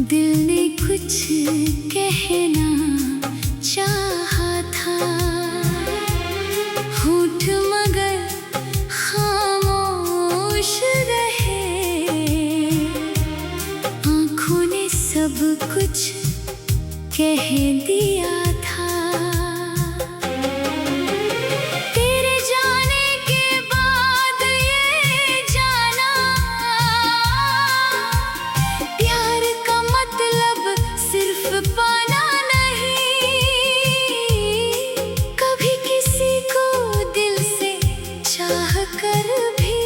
दिल ने कुछ कहना चाहा था, होठ मगर खामोश रहे। आँखों ने सब कुछ कह दिया था। तेरे जाने के बाद ये जाना, प्यार का मतलब सिर्फ पाना नहीं। कभी किसी को दिल से चाह कर भी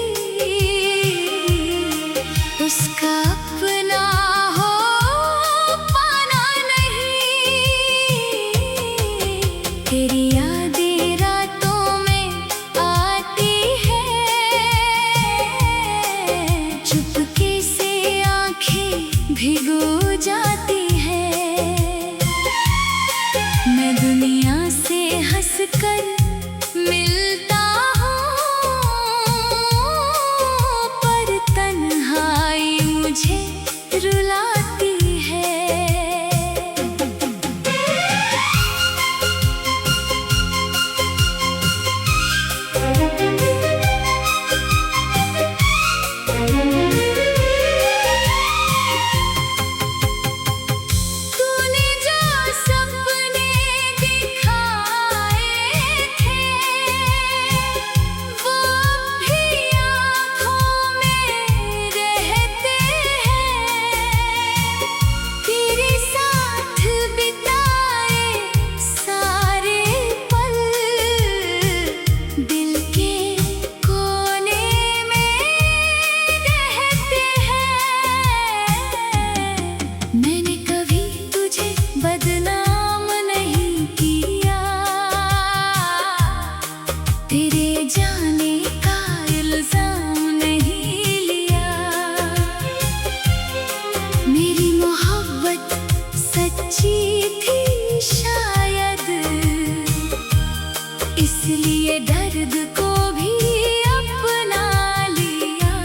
उसका अपना हो पाना नहीं। तेरी यादें रातों में आती है, चुपके से आंखें भिगो जाती है। मैं दुनिया से हंसकर मिलता हूँ, पर तन्हाई मुझे रुलाती है। तूने जो सपने दिखाए थे, वो अब भी आँखों में रहते हैं। तेरे साथ बिताए सारे पल दिल के कोने में रहते हैं। मैंने कभी तुझे बदनाम नहीं किया, तेरे जाने का इल्जाम नहीं लिया। मेरी मोहब्बत सच्ची थी शायद, इसलिए दर्द को भी अपना लिया।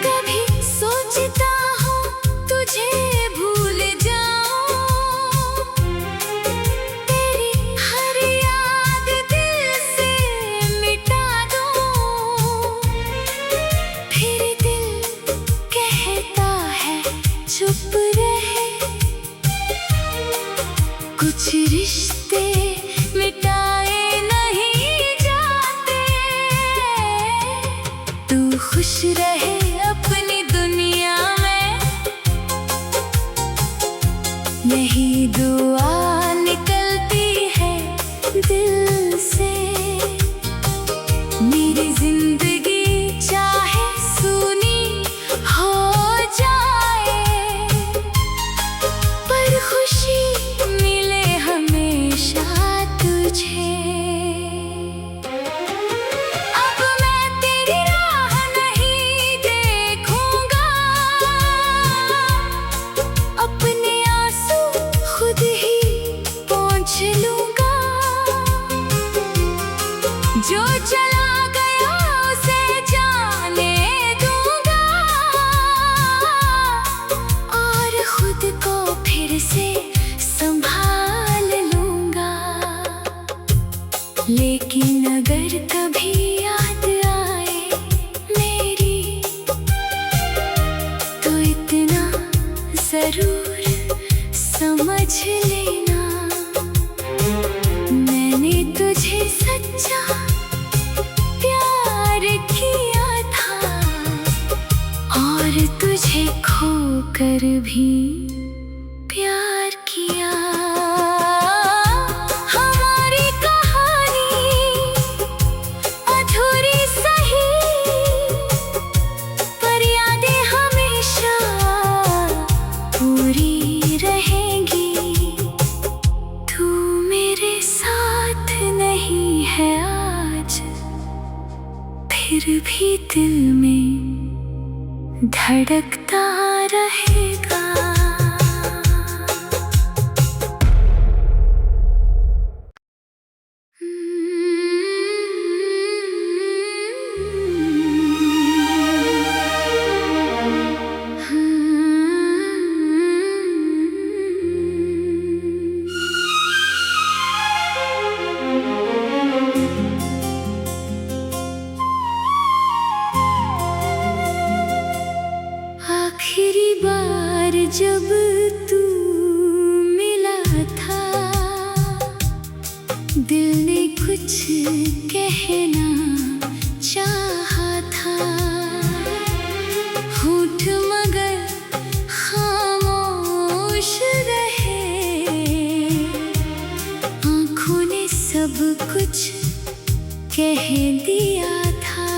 कभी सोचता हूँ तुझे भूल जाऊं, तेरी हर याद दिल से मिटा दूं। फिर दिल कहता है चुप रहे, कुछ रिश्ते मिटाए नहीं जाते। तू खुश रहे अपनी दुनिया में, यही दुआ निकलती है दिल से। मेरी जिंदगी चाहे सूनी हो जाए, पर खुशी मिले हमेशा तुझे। अब मैं तेरी राह नहीं देखूंगा, अपने आंसू खुद ही पोंछ लूंगा। जो चला गया उसे जाने दूंगा, और खुद को फिर से संभाल लूंगा। लेकिन अगर कभी याद आए मेरी, तो इतना जरूर समझ लेना, मैंने तुझे सच्चा प्यार किया था, और तुझे खोकर भी प्यार किया। हमारी कहानी अधूरी सही, पर यादें हमेशा पूरी रहेंगी। तू मेरे साथ नहीं है आज, फिर भी दिल में धड़कता रहेगा। कहना चाहा था, होठ मगर खामोश रहे, आँखों ने सब कुछ कह दिया था।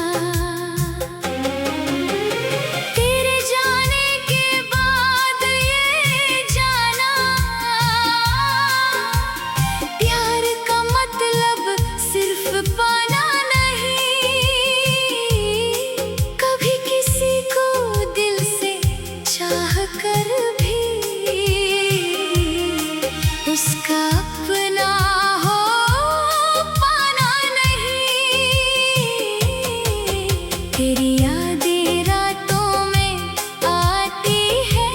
तेरे जाने के बाद ये जाना, प्यार का मतलब सिर्फ पाना नहीं। कभी किसी को दिल से चाह कर भी उसका अपना तेरी यादें रातों में आती है,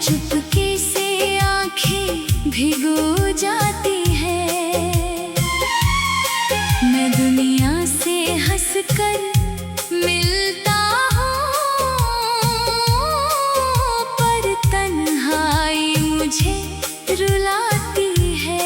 चुपके से आँखें भिगो जाती है। मैं दुनिया से हंसकर मिलता हूँ, पर तन्हाई मुझे रुलाती है।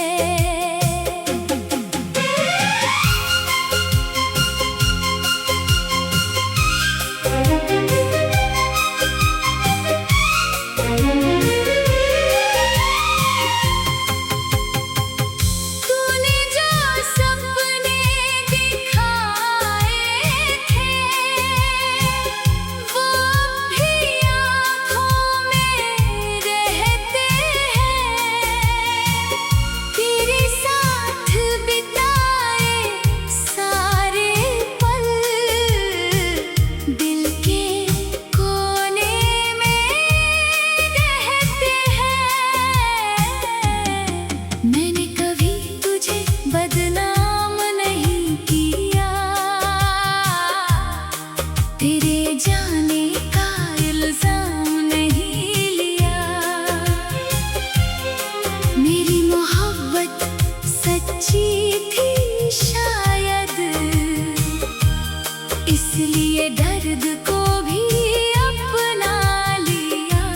तेरे जाने का इल्जाम नहीं लिया, मेरी मोहब्बत सच्ची थी शायद, इसलिए दर्द को भी अपना लिया।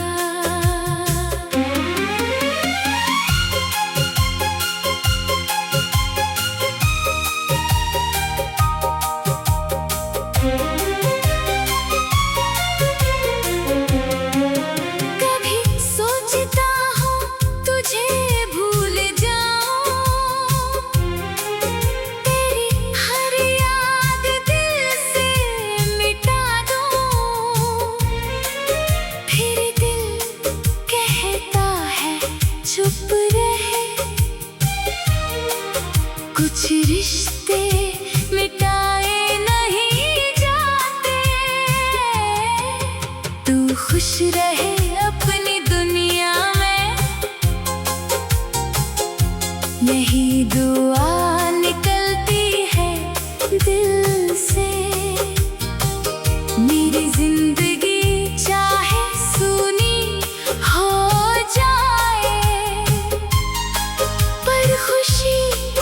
चुप रहे, कुछ रिश्ते मिटाए नहीं जाते, तू खुश रहे अपनी दुनिया में, यही दुआ निकलती है दिल से। मेरी जिंदगी चाहे सूनी हो खुशी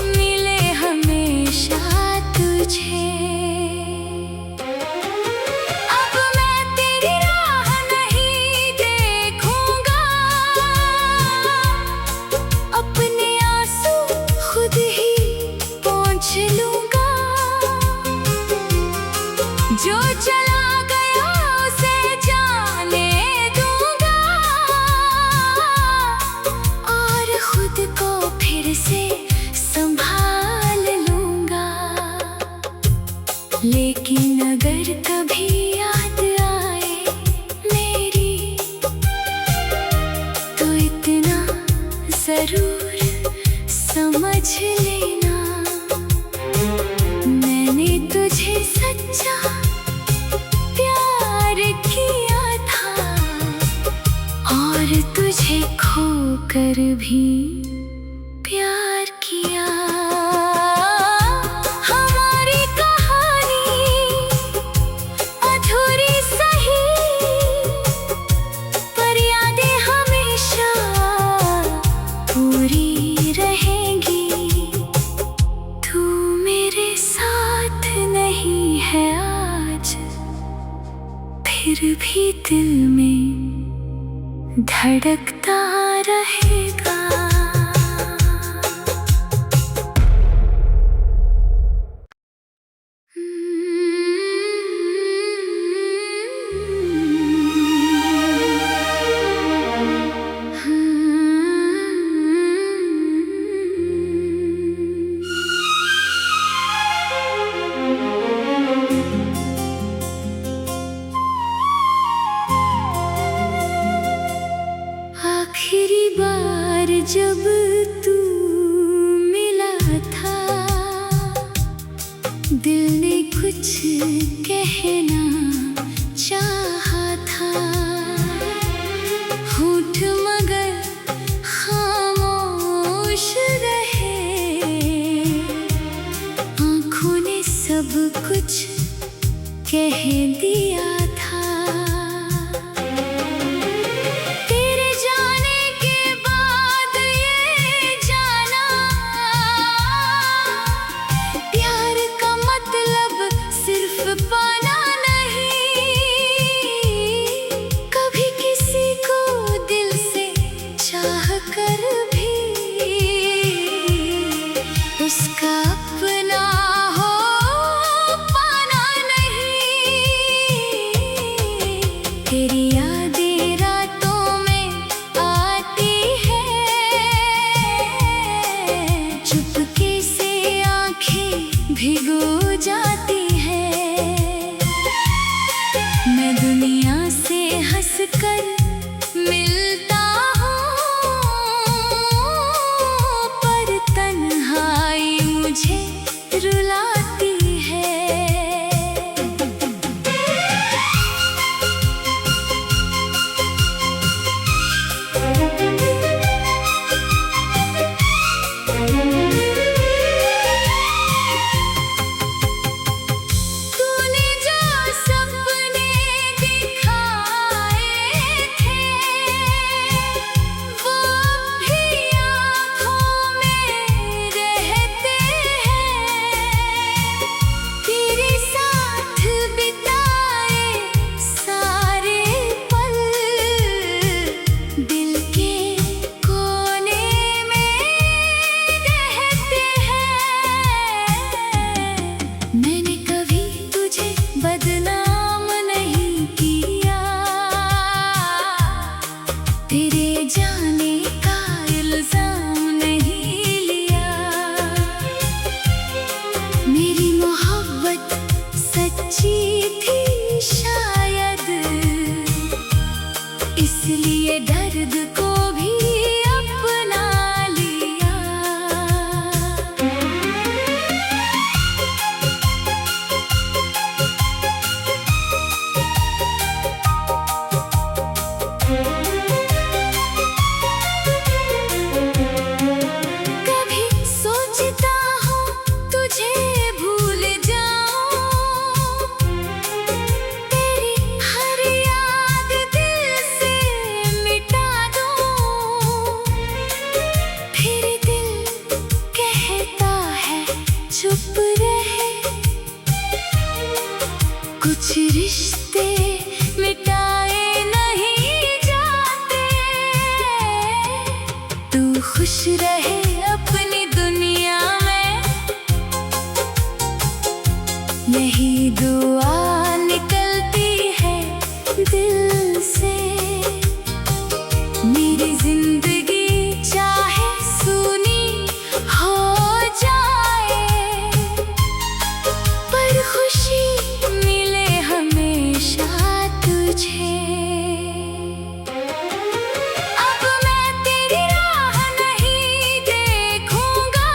मिले हमेशा तुझे। अब मैं तेरी राह नहीं देखूंगा, अपने आंसू खुद ही पोंछ लूंगा। जो चला गया उसे जाने दूंगा, और खुद को फिर से संभाल लूंगा। लेकिन अगर कभी याद आए मेरी, तो इतना जरूर समझ लेना, मैंने तुझे सच्चा प्यार किया था, और तुझे खोकर भी प्यार किया। हमारी कहानी अधूरी सही, पर यादें हमेशा पूरी रहेंगी। तू मेरे साथ नहीं है आज, फिर भी दिल में धड़कता रहेगा। जब तू मिला था, दिल ने कुछ कहना चाहा था, होठ मगर खामोश रहे, आँखों ने सब कुछ कह दिया था। तेरे जाने के बाद ये जाना, प्यार का मतलब सिर्फ पाना नहीं। कभी किसी को दिल से चाह कर भी उसका अपना तेरी यादें रातों में आती है, चुपके से आँखें भिगो जाती है। मैं दुनिया से हंसकर मिलता हूँ, पर तन्हाई मुझे रुलाती है। तूने जो सपने दिखाए थे, वो भी आँखों में रहते हैं। तेरे साथ बिताए सारे पल दिल के कोने में रहते हैं। मैंने कभी तुझे बदनाम नहीं किया, तेरे जाने का इल्जाम नहीं लिया। मेरी मोहब्बत सच्ची थी शायद, इसलिए दर्द को भी अपना लिया। कभी सोचता हूँ तुझे भूल जाऊं, तेरी हर याद दिल से मिटा दूं। फिर दिल कहता है चुप रहे, कुछ रिश्ते मिटाए नहीं जाते। तू खुश रहे अपनी दुनिया में, यही दुआ निकलती है दिल से। मेरी जिंदगी चाहे सूनी हो जाए, पर खुशी मिले हमेशा तुझे। अब मैं तेरी राह नहीं देखूंगा,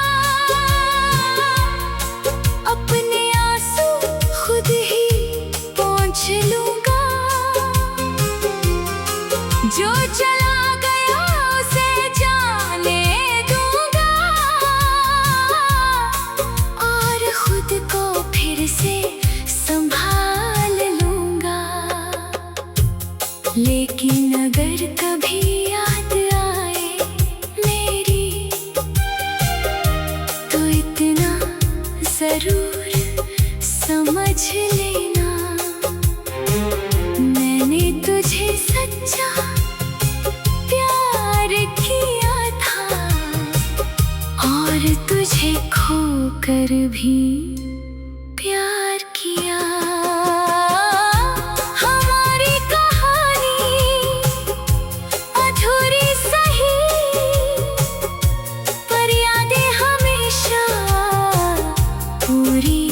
अपने आंसू खुद ही पोंछ लूंगा। जो चला गया उसे जाने दूंगा, और खुद को फिर से संभाल लूंगा। लेकिन अगर कभी याद आए मेरी, तो इतना जरूर समझ लेना, मैंने तुझे सच्चा प्यार किया था, और तुझे खोकर भी प्यार किया। हमारी कहानी अधूरी सही, पर यादें हमेशा पूरी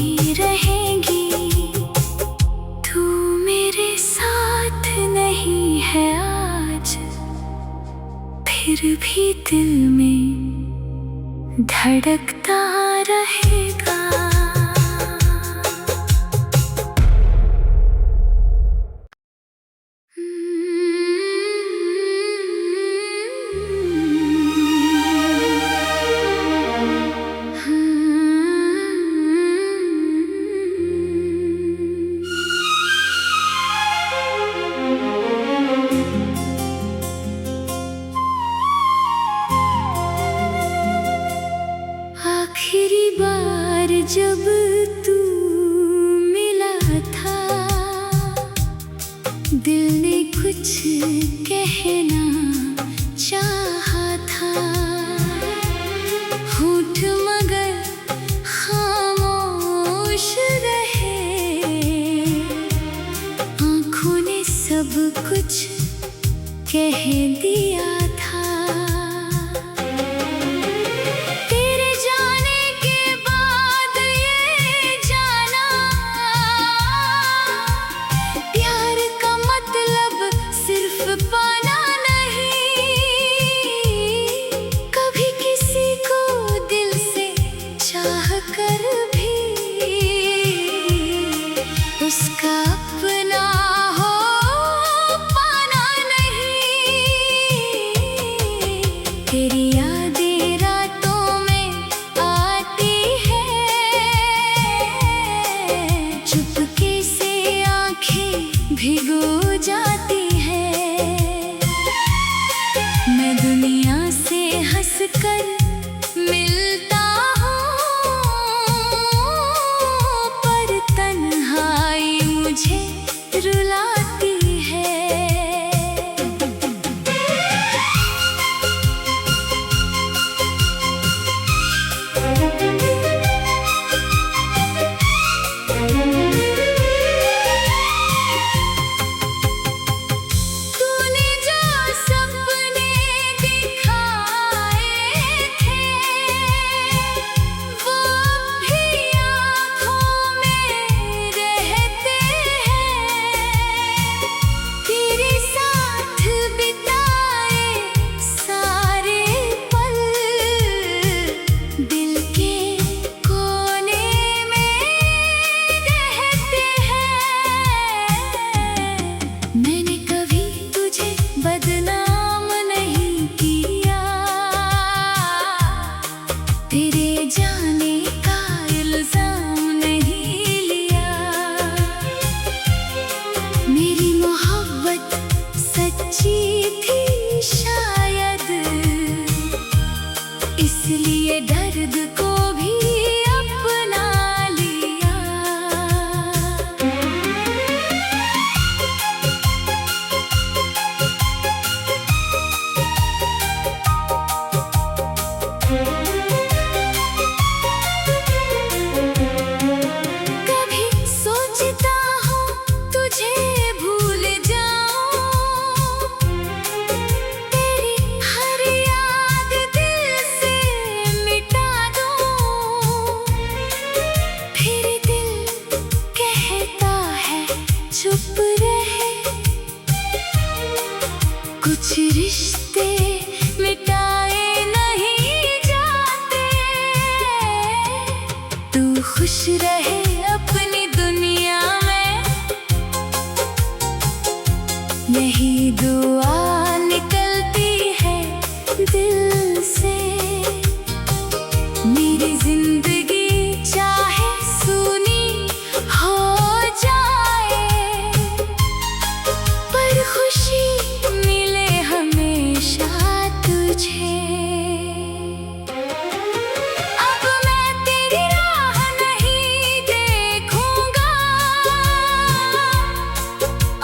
रहेंगी। तू मेरे साथ नहीं है आज, फिर फिर भी दिल में धड़कता रहेगा। आखिरी बार जब तू मिला था, दिल ने कुछ कहना चाहा था, होठ मगर खामोश रहे, आँखों ने सब कुछ कह दिया था। उसका अपना हो पाना नहीं, तेरी यादें रातों में आती है, चुपके से आंखें भिगो जाती है। मैं दुनिया से हंसकर मिलता मुझे रुलाती है। तूने जो सपने दिखाए थे, वो भी आँखों में रहते हैं। तेरे साथ बिताए सारे पल दिल के कोने में रहते हैं। मैंने कभी तुझे बदनाम नहीं किया, तेरे जाने का इल्जाम नहीं लिया। मेरी मोहब्बत सच्ची थी शायद, इसलिए दर्द को भी अपना लिया। कभी सोचता हूँ तुझे भूल जाऊं, तेरी हर याद दिल से मिटा दूं, फिर दिल कहता है चुप रहे, कुछ रिश्ते मिटाए नहीं जाते। तू खुश रहे अपनी दुनिया में, यही दुआ निकलती है दिल से। मेरी जिंदगी चाहे सूनी हो जाए, पर खुशी मिले हमेशा तुझे। अब मैं तेरी राह नहीं देखूंगा,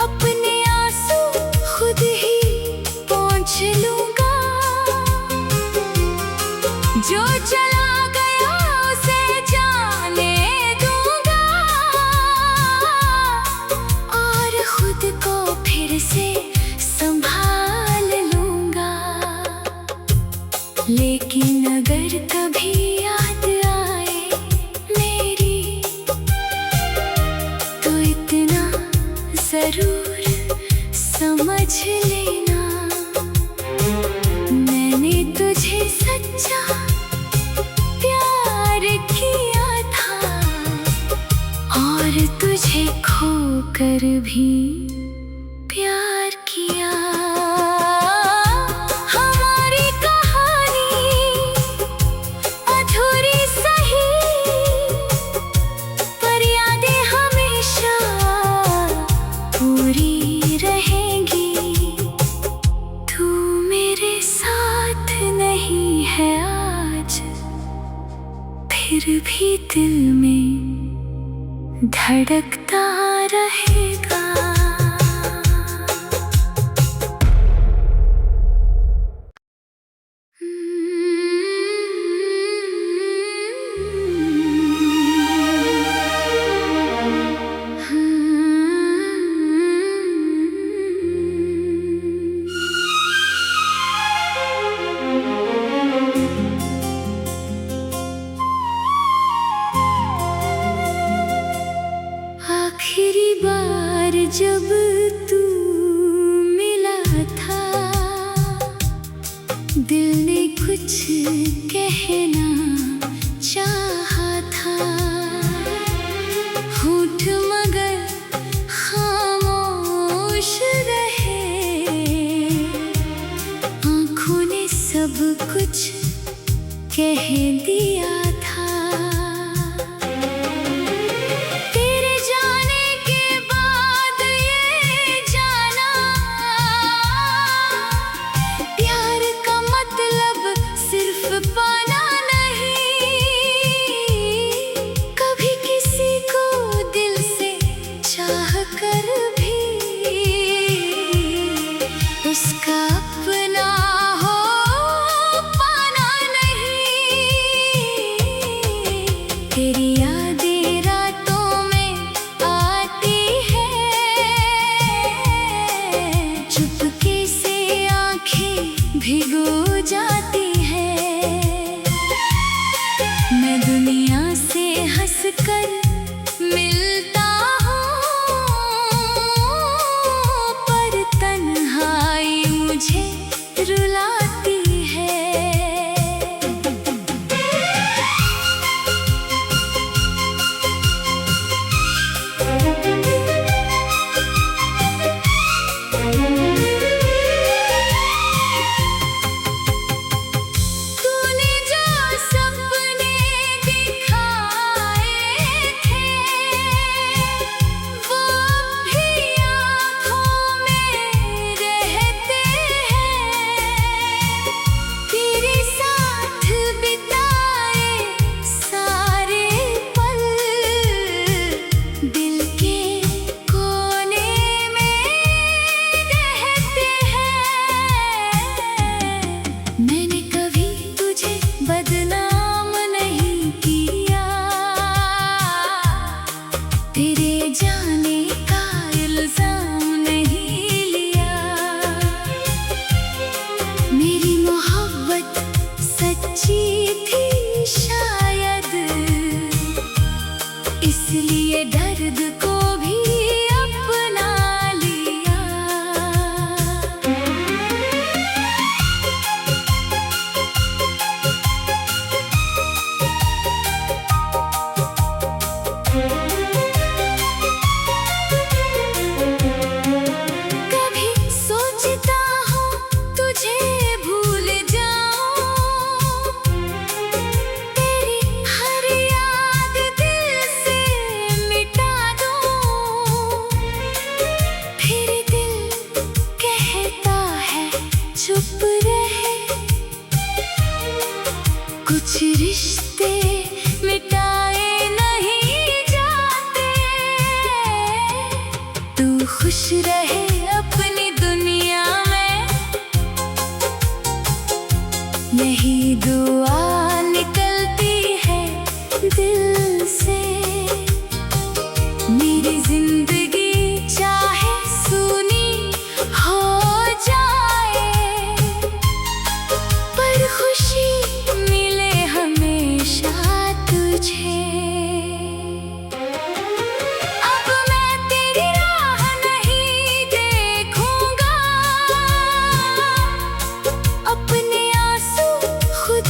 अपने आंसू खुद ही पोंछ लूंगा। जो चला गया उसे जाने दूंगा, और खुद को फिर से संभाल लूंगा। लेकिन अगर कभी याद आए मेरी, तो इतना जरूर समझ लेना, मैं सच्चा प्यार किया था और तुझे खोकर भी प्यार किया। हमारी कहानी अधूरी सही, पर यादें हमेशा पूरी रहेंगी। तू मेरे साथ नहीं है आज, फिर भी दिल में धड़कता रहेगा। आखिरी बार जब तू मिला था, दिल ने कुछ कहना चाहा था। होठ मगर खामोश रहे, आँखों ने सब कुछ कह दिया था। उसका अपना हो पाना नहीं। तेरी यादें रातों में आती है, चुपके से आंखें भिगो जाती है। मैं दुनिया से हंसकर मिलता मुझे रुलाती है। तूने जो सपने दिखाए थे, वो भी आँखों में रहते बदनाम नहीं किया, तेरे जाने का इल्जाम नहीं लिया। मेरी मोहब्बत सच्ची थी शायद, इसलिए दर्द को भी अपना लिया। कभी सोचता हूँ तुझे भूल जाऊं, तेरी हर याद दिल से मिटा दूं। फिर दिल कहता है चुप रहे, कुछ रिश्ते मिटाए नहीं जाते। तू खुश रहे अपनी दुनिया में, यही दुआ निकलती है दिल से। मेरी जिंदगी चाहे सूनी हो जाए, पर खुशी मिले हमेशा तुझे। अब मैं तेरी राह नहीं देखूंगा, अपने आंसू खुद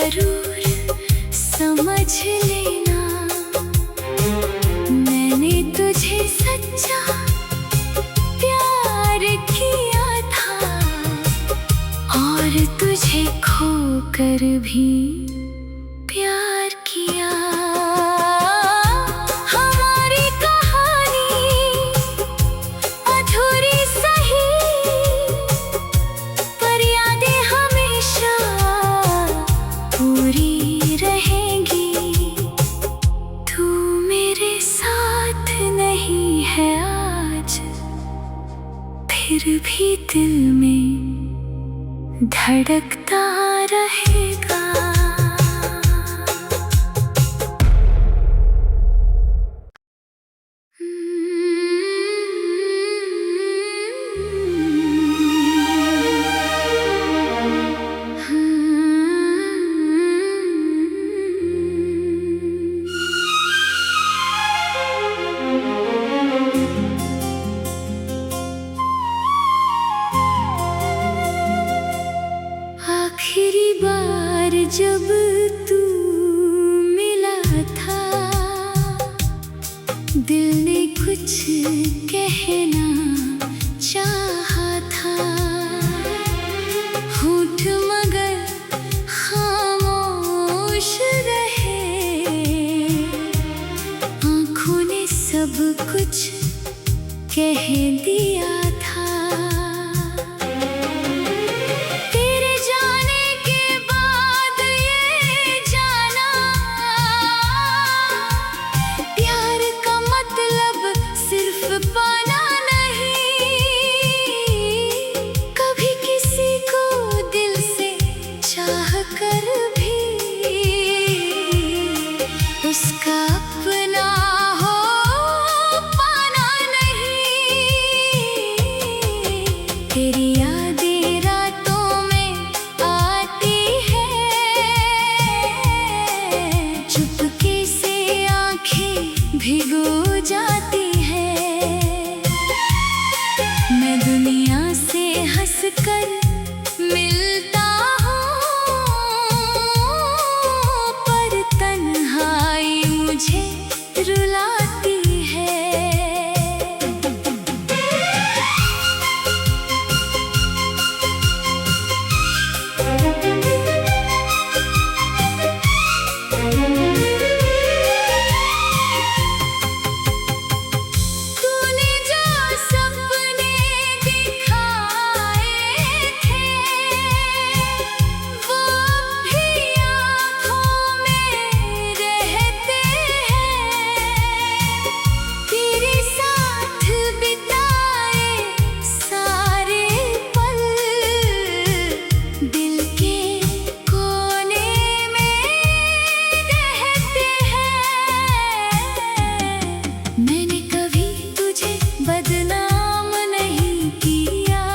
जरूर समझ लेना, मैंने तुझे सच्चा प्यार किया था और तुझे खोकर भी प्यार किया। हमारी कहानी अधूरी सही, पर यादें हमेशा पूरी रहेंगी। तू मेरे साथ नहीं है आज, फिर भी दिल में धड़कता रहेगा। आखिरी बार जब तू मिला था, दिल ने कुछ कहना चाहा था, होठ मगर खामोश रहे, आँखों ने सब कुछ कह दिया था। कर भी उसका अपना हो पाना नहीं। तेरी यादें रातों में आती है, चुपके से आंखें भिगो जाती है। मैं दुनिया से हंसकर मिलता मुझे रुलाती है। तूने जो सपने दिखाए थे, वो भी आँखों में रहते हैं। तेरे साथ बिताए सारे पल दिल के कोने में रहते हैं। मैंने कभी तुझे बदनाम नहीं किया,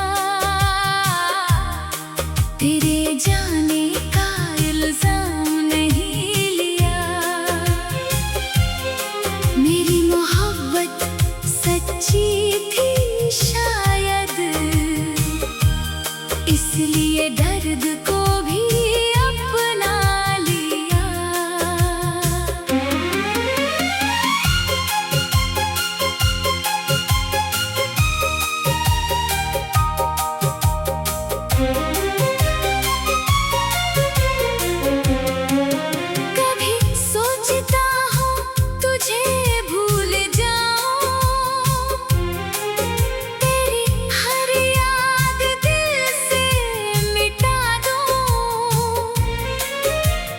तेरे जाने का इल्जाम नहीं लिया। मेरी मोहब्बत सच्ची थी शायद, इसलिए दर्द को भी अपना लिया। कभी सोचता हूँ तुझे भूल जाऊं, तेरी हर याद दिल से मिटा दूं।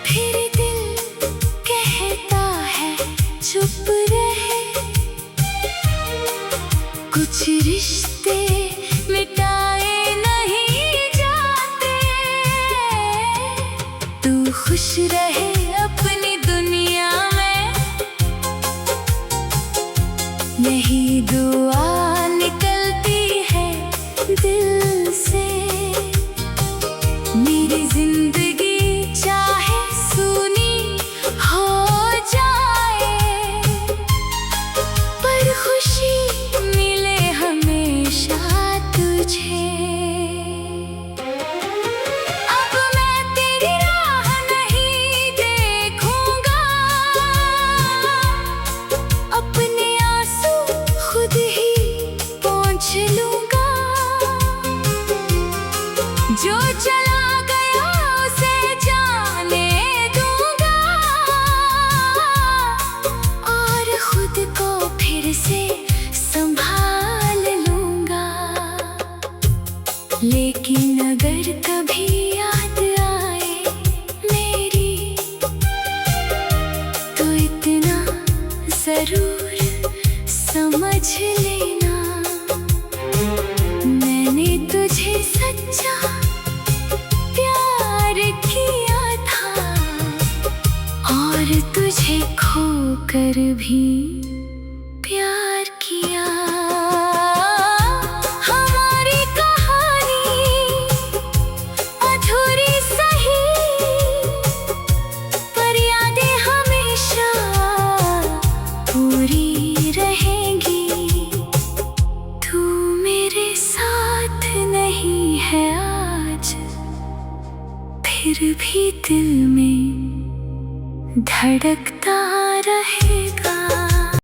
फिर दिल कहता है चुप रहे, कुछ रिश्ते मिटाए नहीं जाते। तू खुश रहे अपनी दुनिया में, यही दुआ निकलती है दिल से। मेरी जिंदगी चाहे सूनी हो जाए, पर खुशी मिले हमेशा तुझे। अब मैं तेरी राह नहीं तुझे खोकर भी प्यार किया। हमारी कहानी अधूरी सही, पर यादें हमेशा पूरी रहेंगी। तू मेरे साथ नहीं है आज, फिर भी दिल में धड़कता रहेगा।